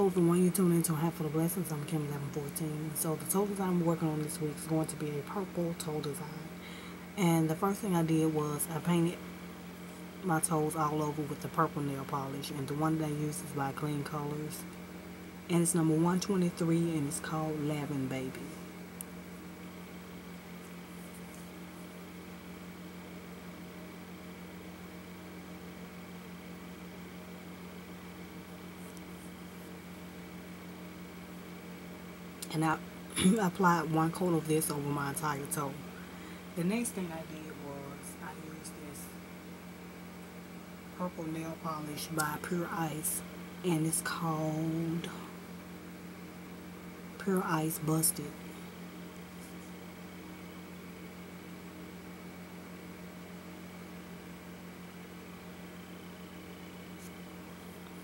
total, when you tune into Handful of Blessings, I'm Kim 1114. So the total that I'm working on this week is going to be a purple toe design. And the first thing I did was I painted my toes all over with the purple nail polish. And the one that I used is by Clean Colors. And it's number 123 and it's called Lavin Baby. And I applied one coat of this over my entire toe. The next thing I did was I used this purple nail polish by Pure Ice, and it's called Pure Ice Busted.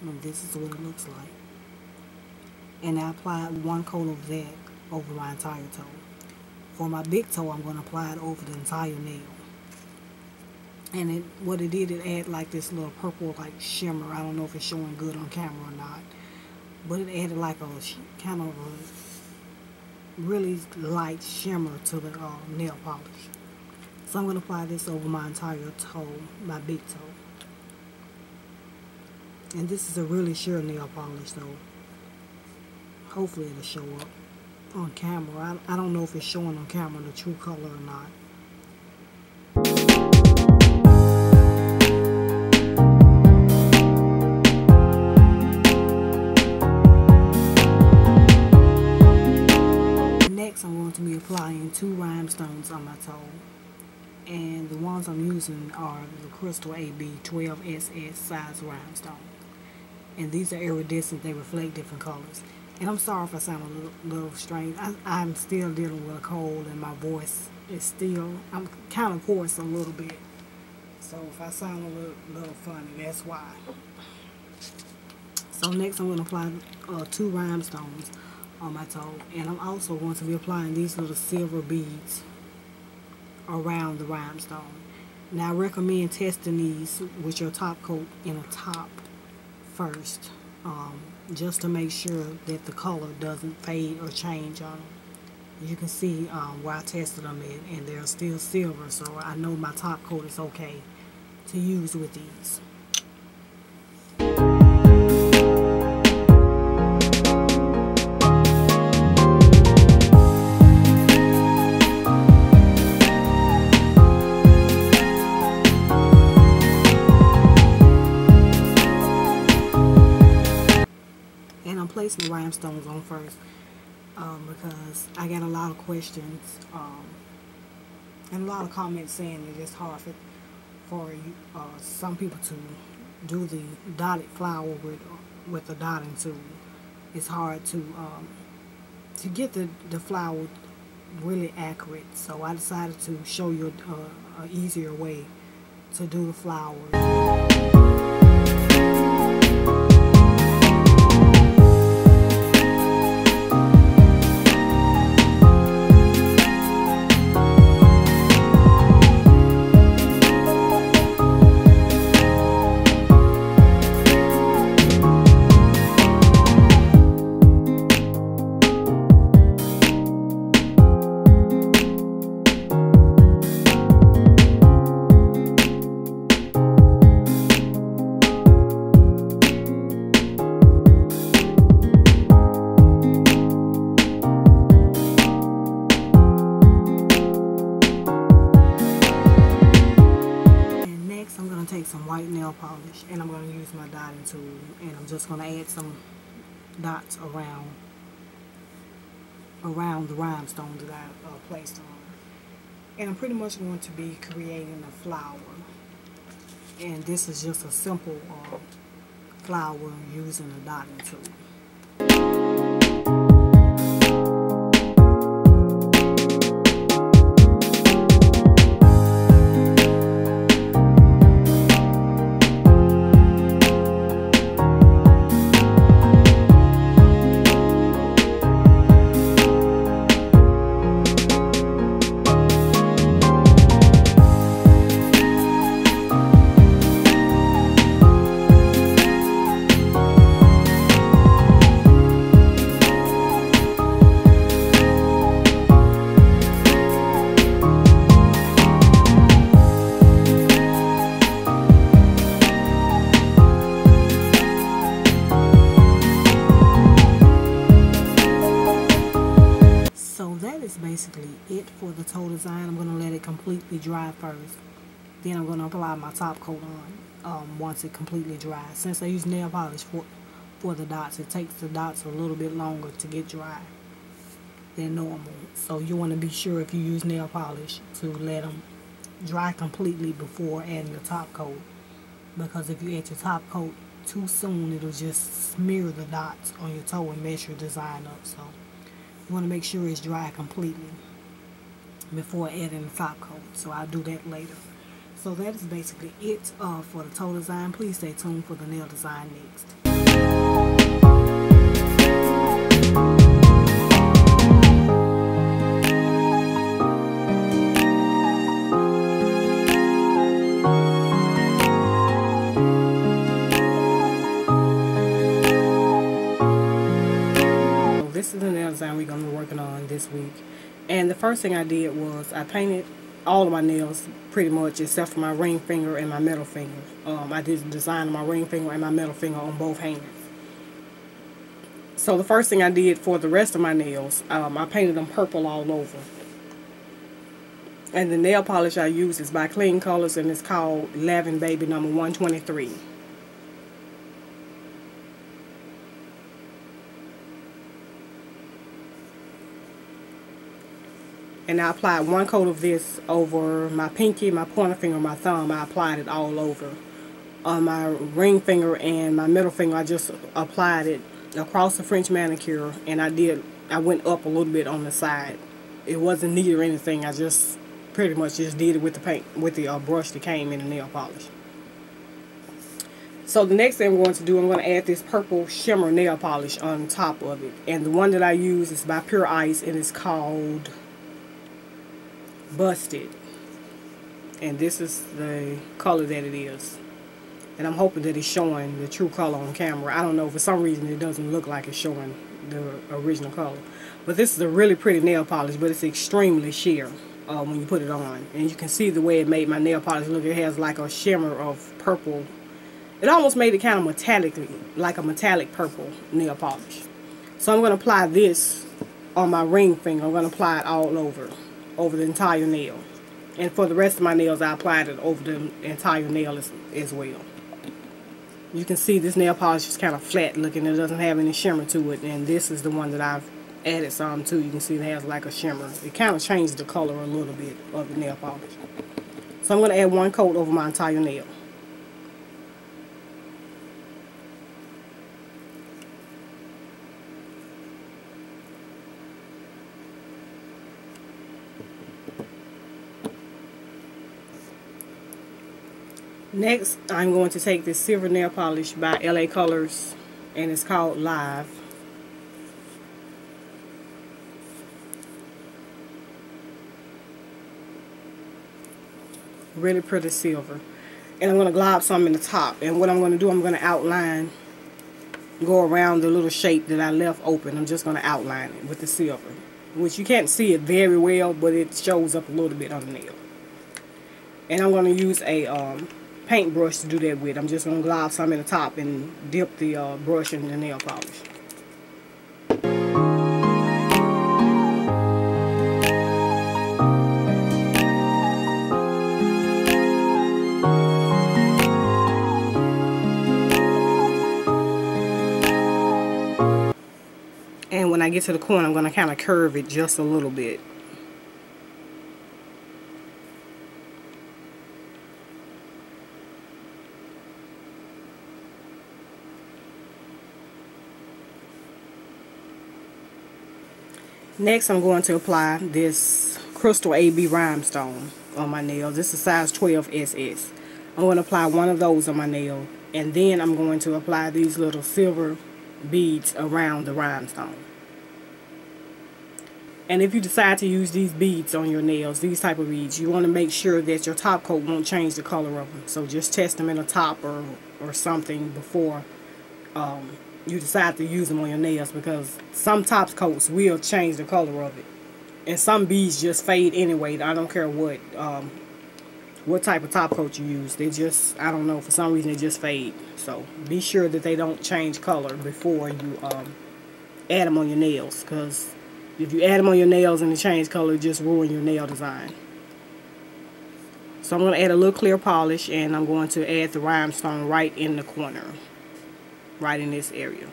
And this is what it looks like. And I applied one coat of that over my entire toe. For my big toe, I'm going to apply it over the entire nail. And what it did, it added like this little purple like shimmer. I don't know if it's showing good on camera or not, but it added like a kind of a really light shimmer to the nail polish. So I'm going to apply this over my entire toe, my big toe. And this is a really sheer nail polish, though. Hopefully it'll show up on camera. I don't know if it's showing on camera the true color or not. Next, I'm going to be applying 2 rhinestones on my toe. And the ones I'm using are the Crystal AB 12SS size rhinestone. And these are iridescent, they reflect different colors. And I'm sorry if I sound a little strange. I'm still dealing with a cold and my voice is still, I'm kind of hoarse a little bit. So if I sound a little funny, that's why. So next I'm going to apply 2 rhinestones on my toe. And I'm also going to be applying these little silver beads around the rhinestone. Now I recommend testing these with your top coat in a top first. Just to make sure that the color doesn't fade or change on them. You can see where I tested them at, and they're still silver, so I know my top coat is okay to use with these. Placing the rhinestones on first because I got a lot of questions and a lot of comments saying that it's hard for some people to do the dotted flower with the dotting tool. It's hard to get the flower really accurate, so I decided to show you an easier way to do the flower. Some white nail polish, and I'm going to use my dotting tool, and I'm just going to add some dots around the rhinestone that I placed on. And I'm pretty much going to be creating a flower, and this is just a simple flower using a dotting tool. it for the toe design. I'm going to let it completely dry first. Then I'm going to apply my top coat on once it completely dries. Since I use nail polish for the dots, it takes the dots a little bit longer to get dry than normal. So you want to be sure if you use nail polish to let them dry completely before adding the top coat. Because if you add your top coat too soon, it'll just smear the dots on your toe and mess your design up. So you want to make sure it's dry completely before adding the top coat. So I'll do that later. So that is basically it for the toe design. Please stay tuned for the nail design next. This is the nail design we're going to be working on this week. And the first thing I did was I painted all of my nails pretty much except for my ring finger and my middle finger. I did the design of my ring finger and my middle finger on both hands. So the first thing I did for the rest of my nails, I painted them purple all over. And the nail polish I use is by Clean Colors, and it's called Lavin Baby number 123. And I applied one coat of this over my pinky, my pointer finger, my thumb. I applied it all over. On my ring finger and my middle finger, I just applied it across the French manicure, and I went up a little bit on the side. It wasn't neat or anything. I just pretty much just did it with the paint, with the brush that came in the nail polish. So the next thing I'm going to do, I'm going to add this purple shimmer nail polish on top of it. And the one that I use is by Pure Ice, and it's called Busted. And this is the color that it is. And I'm hoping that it's showing the true color on camera. I don't know, for some reason it doesn't look like it's showing the original color. But this is a really pretty nail polish, but it's extremely sheer when you put it on. And you can see the way it made my nail polish look. It has like a shimmer of purple. It almost made it kind of metallically, like a metallic purple nail polish. So I'm going to apply this on my ring finger. I'm going to apply it all over the entire nail. And for the rest of my nails, I applied it over the entire nail as well. You can see this nail polish is kind of flat looking. It doesn't have any shimmer to it. And this is the one that I've added some to. You can see it has like a shimmer. It kind of changed the color a little bit of the nail polish. So I'm going to add one coat over my entire nail. Next, I'm going to take this silver nail polish by LA Colors, and it's called Live. Really pretty silver. And I'm going to glob some in the top. And what I'm going to do, I'm going to outline, go around the little shape that I left open. I'm just going to outline it with the silver, which you can't see it very well, but it shows up a little bit on the nail. And I'm going to use a paintbrush to do that with. I'm just going to glob some in the top and dip the brush in the nail polish. And when I get to the corner, I'm going to kind of curve it just a little bit. Next, I'm going to apply this Crystal AB Rhinestone on my nail. This is size 12 SS. I'm going to apply one of those on my nail, and then I'm going to apply these little silver beads around the rhinestone. And if you decide to use these beads on your nails, these type of beads, you want to make sure that your top coat won't change the color of them. So just test them in a top or something before you decide to use them on your nails, because some top coats will change the color of it, and some beads just fade anyway. I don't care what type of top coat you use, they just, I don't know, for some reason they just fade. So be sure that they don't change color before you add them on your nails, because If you add them on your nails and they change color, just ruin your nail design. So I'm going to add a little clear polish, and I'm going to add the rhinestone right in the corner, right in this area.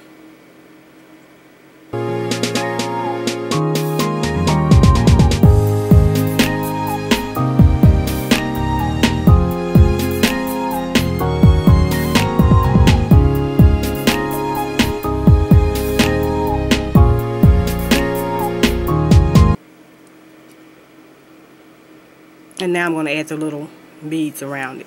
And now I'm going to add the little beads around it.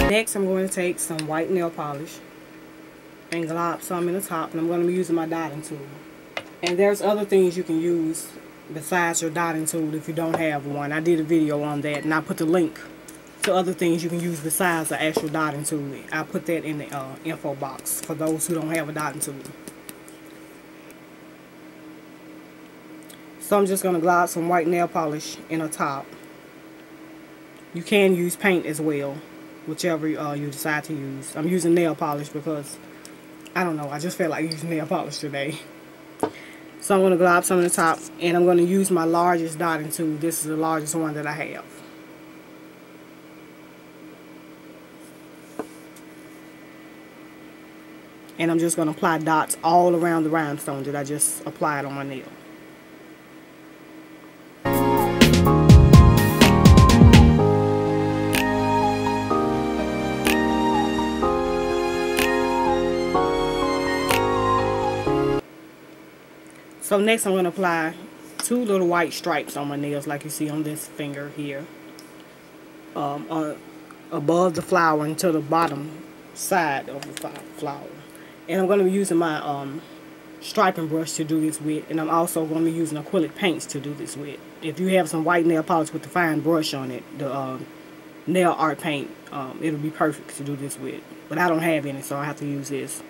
Next, I'm going to take some white nail polish and glop some in the top, and I'm going to be using my dotting tool. And there's other things you can use besides your dotting tool if you don't have one. I did a video on that, and I put the link to other things you can use besides the actual dotting tool. I put that in the info box for those who don't have a dotting tool. So I'm just going to glop some white nail polish in the top. You can use paint as well, whichever you decide to use. I'm using nail polish because, I don't know, I just felt like using nail polish today. So I'm going to glop some on the top, and I'm going to use my largest dotting tool. This is the largest one that I have. And I'm just going to apply dots all around the rhinestone that I just applied on my nail. So next I'm going to apply 2 little white stripes on my nails like you see on this finger here. Above the flower and to the bottom side of the flower. And I'm going to be using my striping brush to do this with. And I'm also going to be using acrylic paints to do this with. If you have some white nail polish with the fine brush on it, the nail art paint, it'll be perfect to do this with. But I don't have any, so I have to use this.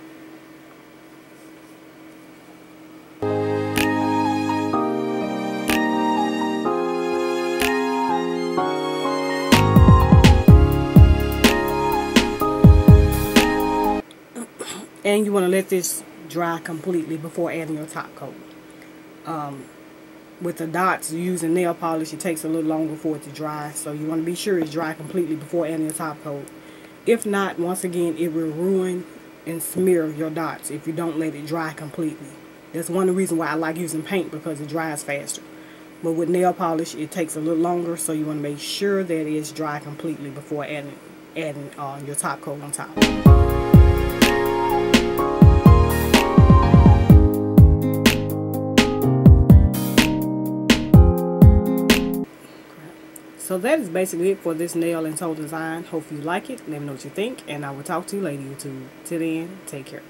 And you want to let this dry completely before adding your top coat. With the dots, using nail polish, it takes a little longer for it to dry. So you want to be sure it's dry completely before adding your top coat. If not, once again, it will ruin and smear your dots if you don't let it dry completely. That's one of the reasons why I like using paint, because it dries faster. But with nail polish, it takes a little longer, so you want to make sure that it's dry completely before adding your top coat on top. So that is basically it for this nail and toe design. Hope you like it. Let me know what you think, and I will talk to you later, YouTube. Till then, take care.